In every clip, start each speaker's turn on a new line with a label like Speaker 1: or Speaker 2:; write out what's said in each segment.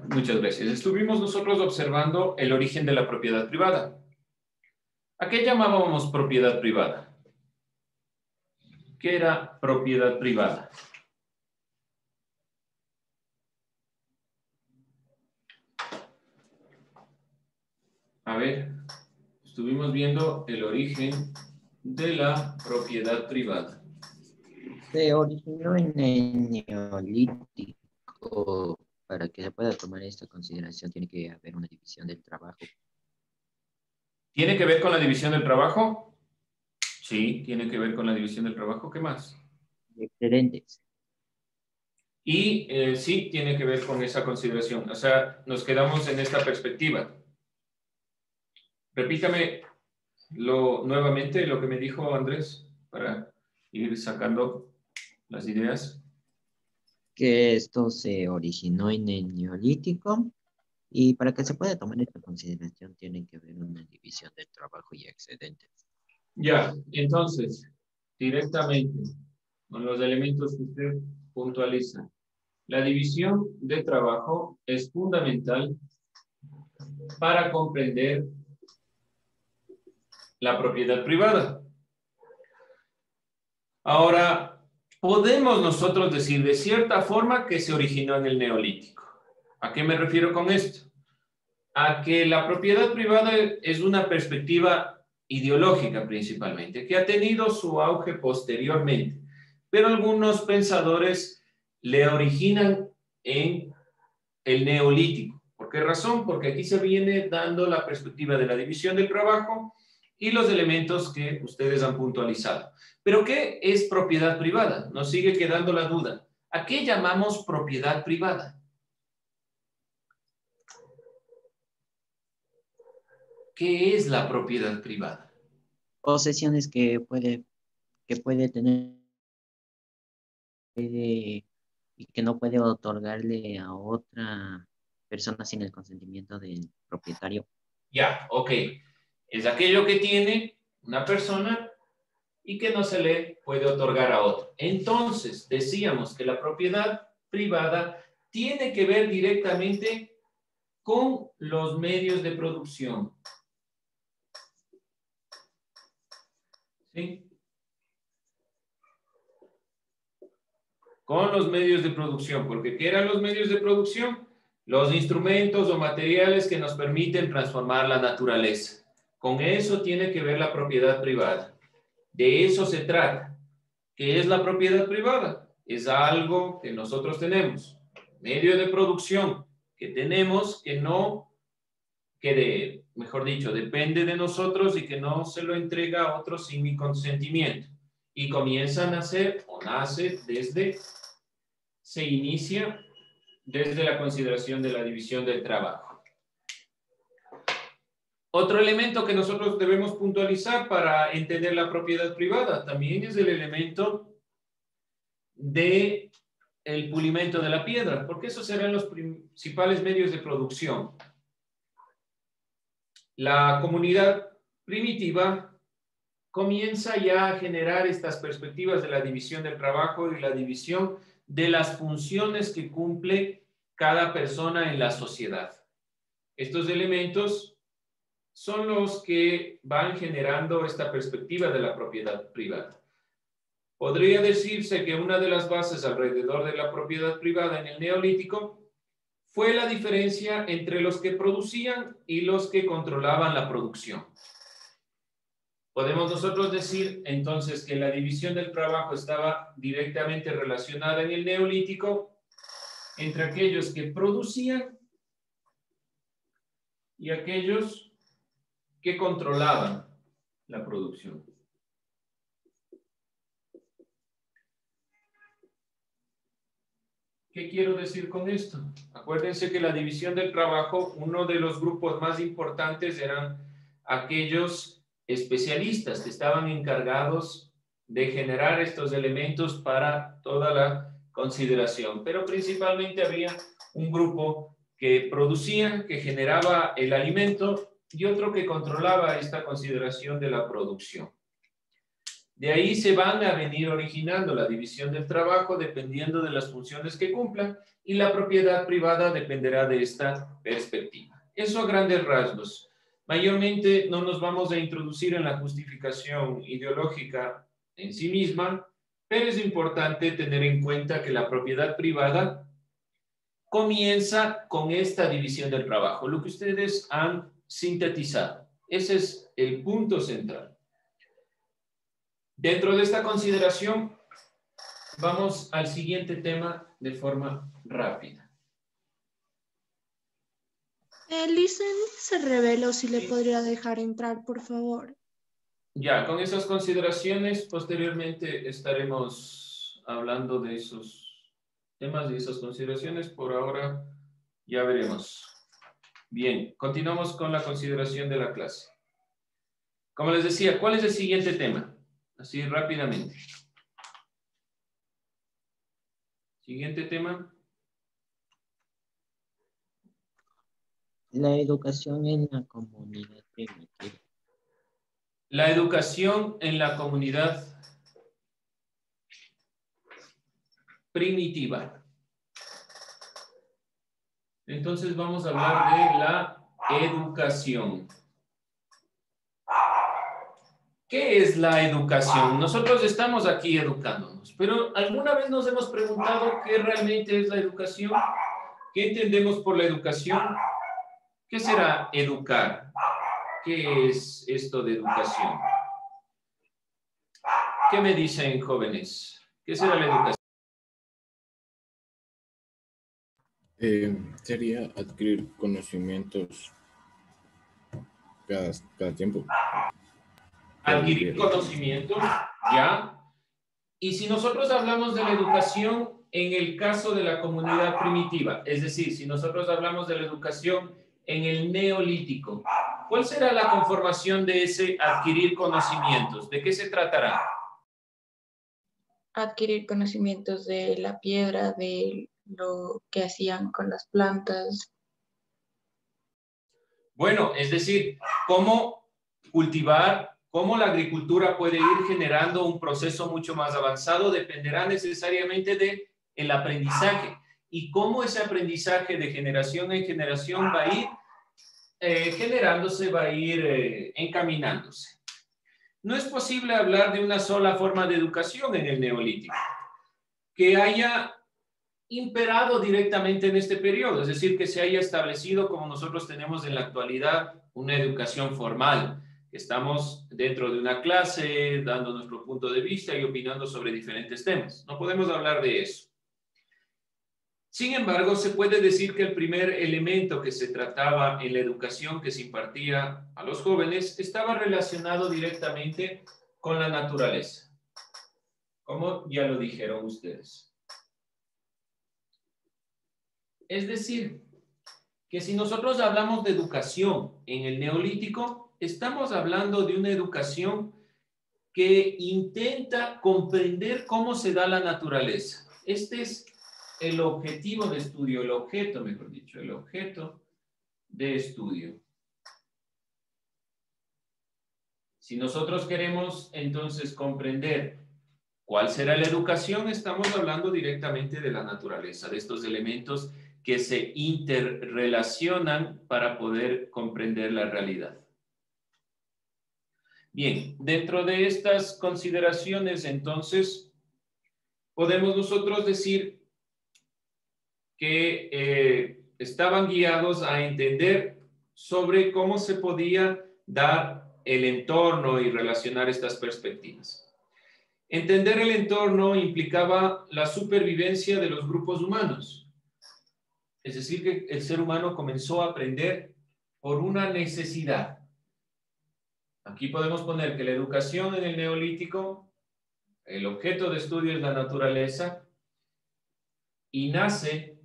Speaker 1: Muchas gracias. Estuvimos nosotros observando el origen de la propiedad privada. ¿A qué llamábamos propiedad privada? ¿Qué era propiedad privada? A ver, estuvimos viendo el origen de la propiedad privada.
Speaker 2: Se originó en el Neolítico. Para que se pueda tomar esta consideración, tiene que haber una división del trabajo.
Speaker 1: ¿Tiene que ver con la división del trabajo? Sí, tiene que ver con la división del trabajo. ¿Qué más?
Speaker 2: Excedentes.
Speaker 1: Y sí, tiene que ver con esa consideración. O sea, nos quedamos en esta perspectiva. Repítame nuevamente lo que me dijo Andrés para ir sacando las ideas.
Speaker 2: Que esto se originó en el Neolítico y para que se pueda tomar esta consideración tiene que haber una división del trabajo y excedentes.
Speaker 1: Ya, entonces, directamente con los elementos que usted puntualiza. La división de trabajo es fundamental para comprender la propiedad privada. Ahora, podemos nosotros decir de cierta forma que se originó en el Neolítico. ¿A qué me refiero con esto? A que la propiedad privada es una perspectiva ideológica principalmente, que ha tenido su auge posteriormente, pero algunos pensadores le originan en el Neolítico. ¿Por qué razón? Porque aquí se viene dando la perspectiva de la división del trabajo y los elementos que ustedes han puntualizado. ¿Pero qué es propiedad privada? Nos sigue quedando la duda. ¿A qué llamamos propiedad privada? ¿Qué es la propiedad privada?
Speaker 2: Posesiones que puede tener y que no puede otorgarle a otra persona sin el consentimiento del propietario.
Speaker 1: Ya, ok. Es aquello que tiene una persona y que no se le puede otorgar a otro. Entonces, decíamos que la propiedad privada tiene que ver directamente con los medios de producción. ¿Sí? Con los medios de producción, porque ¿qué eran los medios de producción? Los instrumentos o materiales que nos permiten transformar la naturaleza. Con eso tiene que ver la propiedad privada. De eso se trata. ¿Qué es la propiedad privada? Es algo que nosotros tenemos, medio de producción que tenemos que no, mejor dicho, depende de nosotros y que no se lo entrega a otros sin mi consentimiento. Y comienza a nacer o nace se inicia desde la consideración de la división del trabajo. Otro elemento que nosotros debemos puntualizar para entender la propiedad privada también es el elemento de el pulimento de la piedra, porque esos serán los principales medios de producción. La comunidad primitiva comienza ya a generar estas perspectivas de la división del trabajo y la división de las funciones que cumple cada persona en la sociedad. Estos elementos son los que van generando esta perspectiva de la propiedad privada. Podría decirse que una de las bases alrededor de la propiedad privada en el Neolítico fue la diferencia entre los que producían y los que controlaban la producción. Podemos nosotros decir entonces que la división del trabajo estaba directamente relacionada en el Neolítico entre aquellos que producían y aquellos que controlaban la producción. ¿Qué quiero decir con esto? Acuérdense que la división del trabajo, uno de los grupos más importantes eran aquellos especialistas que estaban encargados de generar estos elementos para toda la consideración, pero principalmente había un grupo que producía, que generaba el alimento y otro que controlaba esta consideración de la producción. De ahí se van a venir originando la división del trabajo dependiendo de las funciones que cumplan y la propiedad privada dependerá de esta perspectiva. Eso a grandes rasgos. Mayormente no nos vamos a introducir en la justificación ideológica en sí misma, pero es importante tener en cuenta que la propiedad privada comienza con esta división del trabajo, lo que ustedes han sintetizado. Ese es el punto central. Dentro de esta consideración, vamos al siguiente tema de forma rápida.
Speaker 3: Listen se reveló si le podría dejar entrar, por favor.
Speaker 1: Ya, con esas consideraciones, posteriormente estaremos hablando de esos temas y esas consideraciones. Por ahora, ya veremos. Bien, continuamos con la consideración de la clase. Como les decía, ¿cuál es el siguiente tema? Así rápidamente. Siguiente tema.
Speaker 2: La educación en la comunidad primitiva.
Speaker 1: La educación en la comunidad primitiva. Entonces vamos a hablar de la educación. ¿Qué es la educación? Nosotros estamos aquí educándonos, pero ¿alguna vez nos hemos preguntado qué realmente es la educación? ¿Qué entendemos por la educación? ¿Qué será educar? ¿Qué es esto de educación? ¿Qué me dicen, jóvenes? ¿Qué será la educación?
Speaker 4: Sería adquirir conocimientos cada tiempo.
Speaker 1: Adquirir conocimiento, ¿ya? Y si nosotros hablamos de la educación en el caso de la comunidad primitiva, es decir, si nosotros hablamos de la educación en el neolítico, ¿cuál será la conformación de ese adquirir conocimientos? ¿De qué se tratará?
Speaker 5: Adquirir conocimientos de la piedra, de lo que hacían con las plantas.
Speaker 1: Bueno, es decir, cómo cultivar, cómo la agricultura puede ir generando un proceso mucho más avanzado dependerá necesariamente del aprendizaje y cómo ese aprendizaje de generación en generación va a ir generándose, va a ir encaminándose. No es posible hablar de una sola forma de educación en el Neolítico que haya imperado directamente en este periodo, es decir, que se haya establecido como nosotros tenemos en la actualidad una educación formal, que estamos dentro de una clase dando nuestro punto de vista y opinando sobre diferentes temas. No podemos hablar de eso. Sin embargo, se puede decir que el primer elemento que se trataba en la educación que se impartía a los jóvenes estaba relacionado directamente con la naturaleza, como ya lo dijeron ustedes. Es decir, que si nosotros hablamos de educación en el Neolítico, estamos hablando de una educación que intenta comprender cómo se da la naturaleza. Este es el objetivo de estudio, el objeto, mejor dicho, el objeto de estudio. Si nosotros queremos entonces comprender cuál será la educación, estamos hablando directamente de la naturaleza, de estos elementos que se interrelacionan para poder comprender la realidad. Bien, dentro de estas consideraciones, entonces, podemos nosotros decir que estaban guiados a entender sobre cómo se podía dar el entorno y relacionar estas perspectivas. Entender el entorno implicaba la supervivencia de los grupos humanos. Es decir, que el ser humano comenzó a aprender por una necesidad. Aquí podemos poner que la educación en el Neolítico, el objeto de estudio es la naturaleza y nace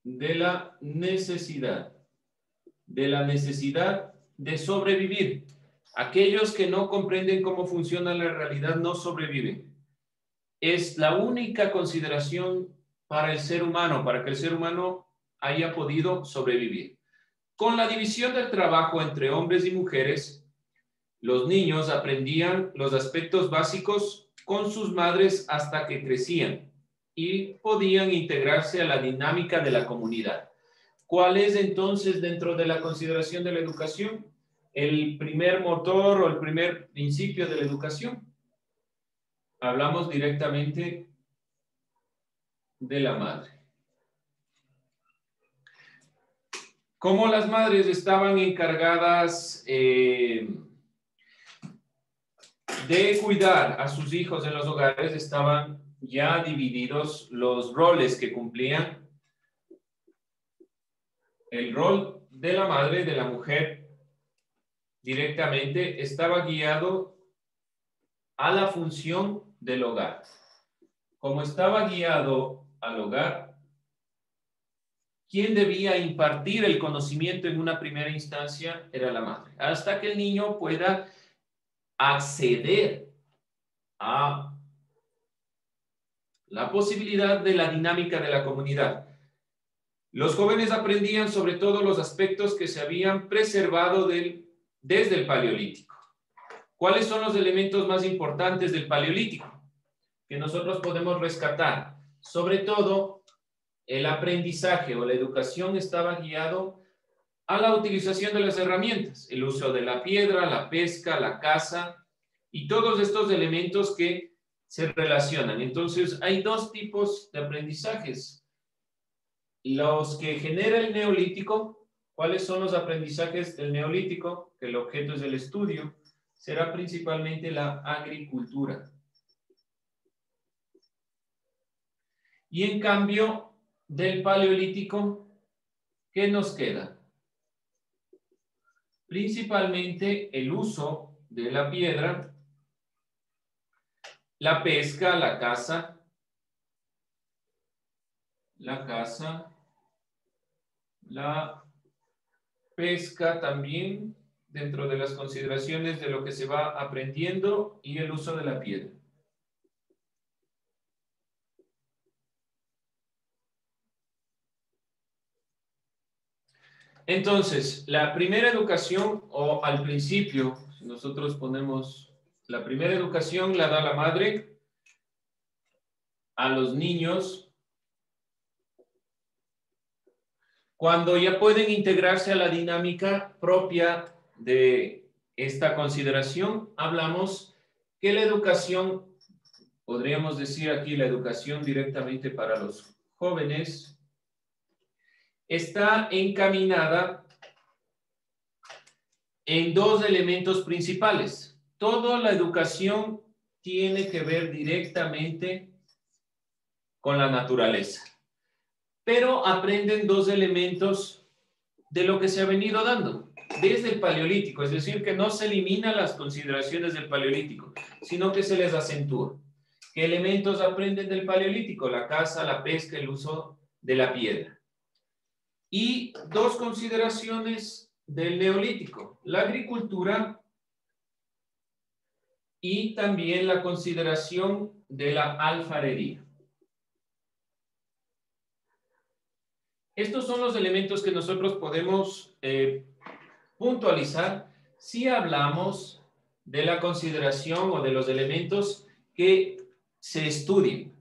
Speaker 1: de la necesidad de sobrevivir. Aquellos que no comprenden cómo funciona la realidad no sobreviven. Es la única consideración para el ser humano, para que el ser humano haya podido sobrevivir. Con la división del trabajo entre hombres y mujeres, Los niños aprendían los aspectos básicos con sus madres hasta que crecían y podían integrarse a la dinámica de la comunidad. ¿Cuál es entonces dentro de la consideración de la educación el primer motor o el primer principio de la educación? Hablamos directamente de la madre. Como las madres estaban encargadas de cuidar a sus hijos en los hogares, estaban ya divididos los roles que cumplían. El rol de la madre, de la mujer, directamente estaba guiado a la función del hogar. Como estaba guiado al hogar, quien debía impartir el conocimiento en una primera instancia era la madre, hasta que el niño pueda acceder a la posibilidad de la dinámica de la comunidad. Los jóvenes aprendían sobre todo los aspectos que se habían preservado desde el Paleolítico. ¿Cuáles son los elementos más importantes del Paleolítico que nosotros podemos rescatar? Sobre todo, el aprendizaje o la educación estaba guiado a la utilización de las herramientas, el uso de la piedra, la pesca, la caza y todos estos elementos que se relacionan. Entonces, hay dos tipos de aprendizajes. Los que genera el Neolítico. ¿Cuáles son los aprendizajes del Neolítico? Que el objeto es el estudio. Será principalmente la agricultura. Y en cambio, del Paleolítico, ¿qué nos queda? Principalmente el uso de la piedra, la pesca, la caza, la pesca también dentro de las consideraciones de lo que se va aprendiendo y el uso de la piedra. Entonces, la primera educación o al principio, si nosotros ponemos la primera educación la da la madre a los niños. Cuando ya pueden integrarse a la dinámica propia de esta consideración, hablamos que la educación, podríamos decir aquí la educación directamente para los jóvenes, está encaminada en dos elementos principales. Toda la educación tiene que ver directamente con la naturaleza. Pero aprenden dos elementos de lo que se ha venido dando desde el Paleolítico, es decir, que no se eliminan las consideraciones del Paleolítico, sino que se les acentúa. ¿Qué elementos aprenden del Paleolítico? La caza, la pesca, el uso de la piedra. Y dos consideraciones del Neolítico, la agricultura y también la consideración de la alfarería. Estos son los elementos que nosotros podemos puntualizar si hablamos de la consideración o de los elementos que se estudien.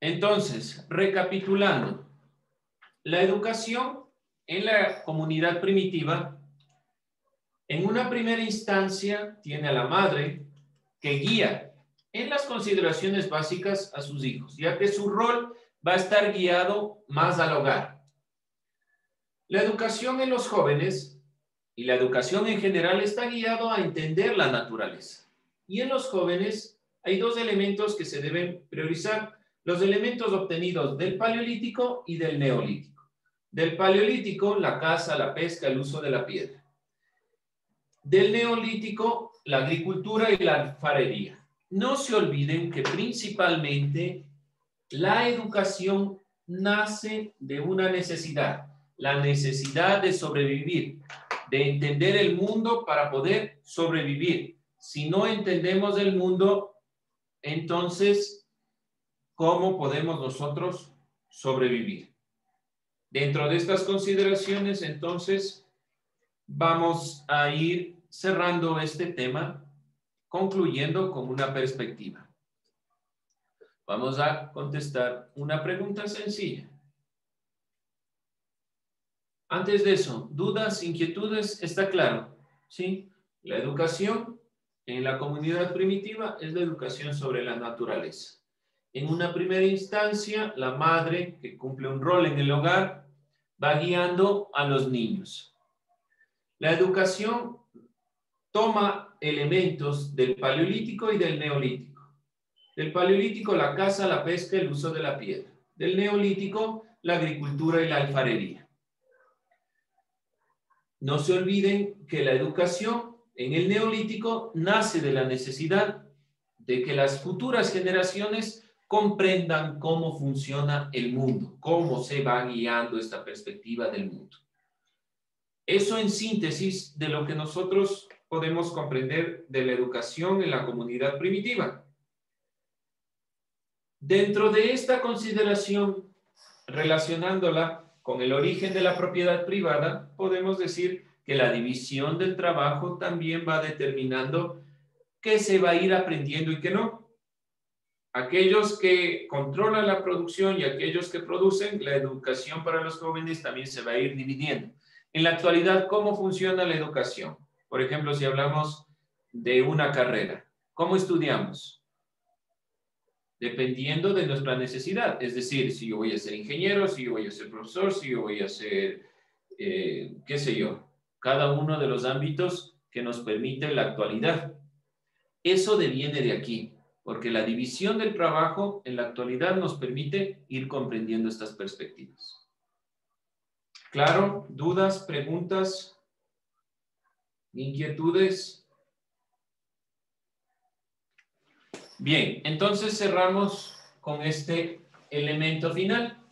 Speaker 1: Entonces, recapitulando, la educación en la comunidad primitiva, en una primera instancia, tiene a la madre que guía en las consideraciones básicas a sus hijos, ya que su rol va a estar guiado más al hogar. La educación en los jóvenes y la educación en general está guiado a entender la naturaleza. Y en los jóvenes hay dos elementos que se deben priorizar, los elementos obtenidos del Paleolítico y del Neolítico. Del Paleolítico, la caza, la pesca, el uso de la piedra. Del Neolítico, la agricultura y la alfarería. No se olviden que principalmente la educación nace de una necesidad, la necesidad de sobrevivir, de entender el mundo para poder sobrevivir. Si no entendemos el mundo, entonces, ¿cómo podemos nosotros sobrevivir? Dentro de estas consideraciones, entonces, vamos a ir cerrando este tema, concluyendo con una perspectiva. Vamos a contestar una pregunta sencilla. Antes de eso, dudas, inquietudes, está claro, ¿sí? La educación en la comunidad primitiva es la educación sobre la naturaleza. En una primera instancia, la madre, que cumple un rol en el hogar, va guiando a los niños. La educación toma elementos del paleolítico y del neolítico. Del paleolítico, la caza, la pesca, el uso de la piedra. Del neolítico, la agricultura y la alfarería. No se olviden que la educación en el neolítico nace de la necesidad de que las futuras generaciones comprendan cómo funciona el mundo, cómo se va guiando esta perspectiva del mundo. Eso en síntesis de lo que nosotros podemos comprender de la educación en la comunidad primitiva. Dentro de esta consideración, relacionándola con el origen de la propiedad privada, podemos decir que la división del trabajo también va determinando qué se va a ir aprendiendo y qué no. Aquellos que controlan la producción y aquellos que producen, la educación para los jóvenes también se va a ir dividiendo. En la actualidad, ¿cómo funciona la educación? Por ejemplo, si hablamos de una carrera, ¿cómo estudiamos? Dependiendo de nuestra necesidad. Es decir, si yo voy a ser ingeniero, si yo voy a ser profesor, si yo voy a ser, qué sé yo, cada uno de los ámbitos que nos permite la actualidad. Eso deviene de aquí, porque la división del trabajo en la actualidad nos permite ir comprendiendo estas perspectivas. ¿Claro? ¿Dudas, preguntas, inquietudes? Bien, entonces cerramos con este elemento final.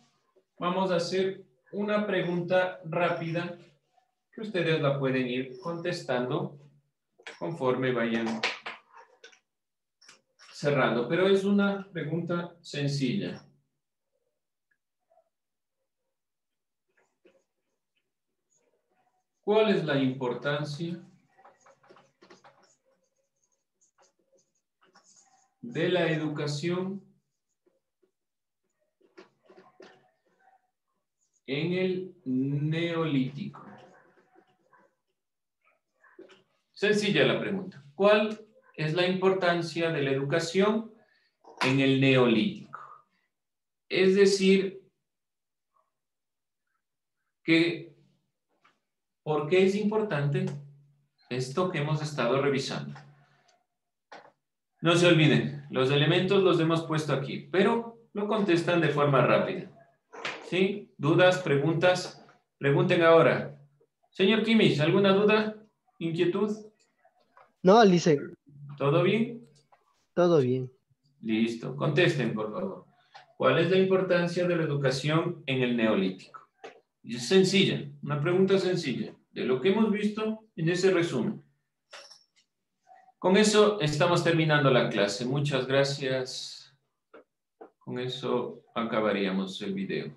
Speaker 1: Vamos a hacer una pregunta rápida que ustedes la pueden ir contestando conforme vayan cerrando, pero es una pregunta sencilla. ¿Cuál es la importancia de la educación en el neolítico? Sencilla la pregunta. ¿Cuál es la importancia de la educación en el neolítico? Es decir, que ¿por qué es importante esto que hemos estado revisando? No se olviden, los elementos los hemos puesto aquí, pero lo contestan de forma rápida. ¿Sí? ¿Dudas, preguntas? Pregunten ahora. Señor Kimmich, ¿alguna duda? ¿Inquietud?
Speaker 6: No, Lice,
Speaker 1: ¿Todo bien?
Speaker 6: todo bien.
Speaker 1: Listo. Contesten, por favor. ¿Cuál es la importancia de la educación en el neolítico? Es sencilla, una pregunta sencilla, de lo que hemos visto en ese resumen. Con eso estamos terminando la clase. Muchas gracias. Con eso acabaríamos el video.